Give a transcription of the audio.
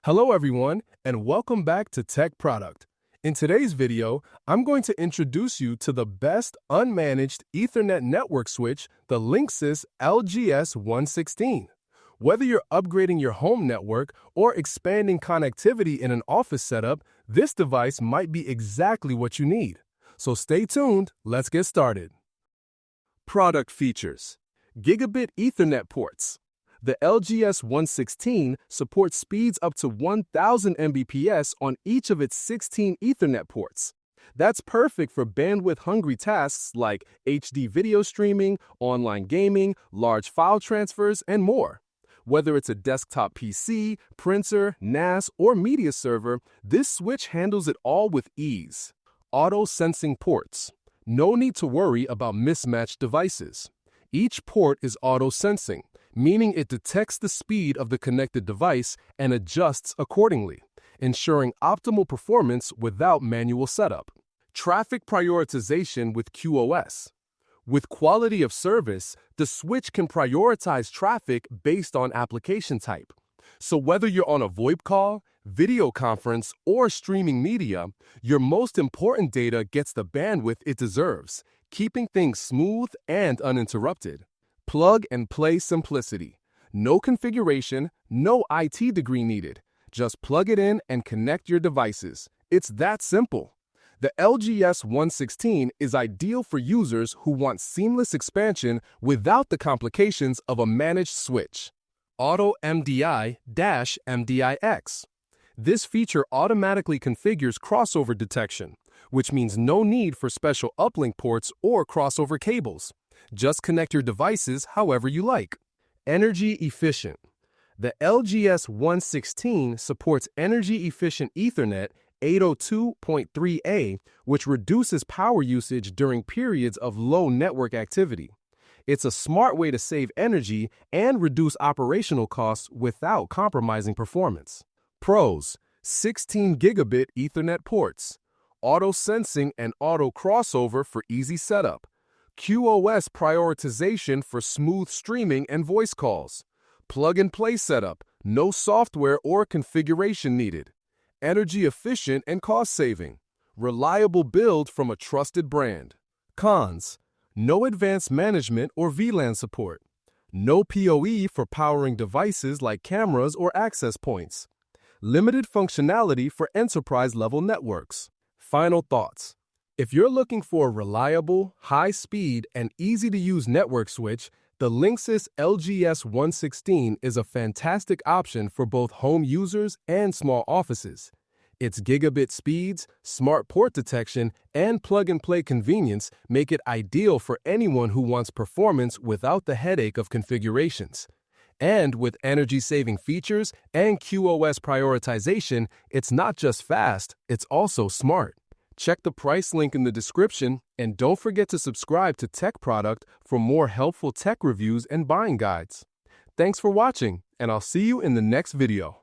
Hello everyone, and welcome back to Tech Product. In today's video, I'm going to introduce you to the best unmanaged Ethernet network switch, the Linksys LGS116. Whether you're upgrading your home network or expanding connectivity in an office setup, this device might be exactly what you need. So stay tuned, let's get started. Product features: Gigabit Ethernet ports. The LGS116 supports speeds up to 1000 Mbps on each of its 16 Ethernet ports. That's perfect for bandwidth-hungry tasks like HD video streaming, online gaming, large file transfers, and more. Whether it's a desktop PC, printer, NAS, or media server, this switch handles it all with ease. Auto-sensing ports. No need to worry about mismatched devices. Each port is auto-sensing, meaning it detects the speed of the connected device and adjusts accordingly, ensuring optimal performance without manual setup. Traffic prioritization with QoS. With quality of service, the switch can prioritize traffic based on application type. So whether you're on a VoIP call, video conference, or streaming media, your most important data gets the bandwidth it deserves, keeping things smooth and uninterrupted. Plug-and-play simplicity. No configuration, no IT degree needed. Just plug it in and connect your devices. It's that simple. The LGS116 is ideal for users who want seamless expansion without the complications of a managed switch. Auto MDI-MDIX. This feature automatically configures crossover detection, which means no need for special uplink ports or crossover cables. Just connect your devices however you like. Energy efficient. The LGS116 supports energy-efficient Ethernet 802.3a, which reduces power usage during periods of low network activity. It's a smart way to save energy and reduce operational costs without compromising performance. Pros: 16 gigabit Ethernet ports, auto-sensing and auto-crossover for easy setup, QoS prioritization for smooth streaming and voice calls, plug-and-play setup, no software or configuration needed, energy efficient and cost-saving, reliable build from a trusted brand. Cons: no advanced management or VLAN support, no PoE for powering devices like cameras or access points, limited functionality for enterprise-level networks. Final thoughts: if you're looking for a reliable, high-speed, and easy-to-use network switch, the Linksys LGS116 is a fantastic option for both home users and small offices. Its gigabit speeds, smart port detection, and plug-and-play convenience make it ideal for anyone who wants performance without the headache of configurations. And with energy-saving features and QoS prioritization, it's not just fast, it's also smart. Check the price link in the description, and don't forget to subscribe to Tech Product for more helpful tech reviews and buying guides. Thanks for watching, and I'll see you in the next video.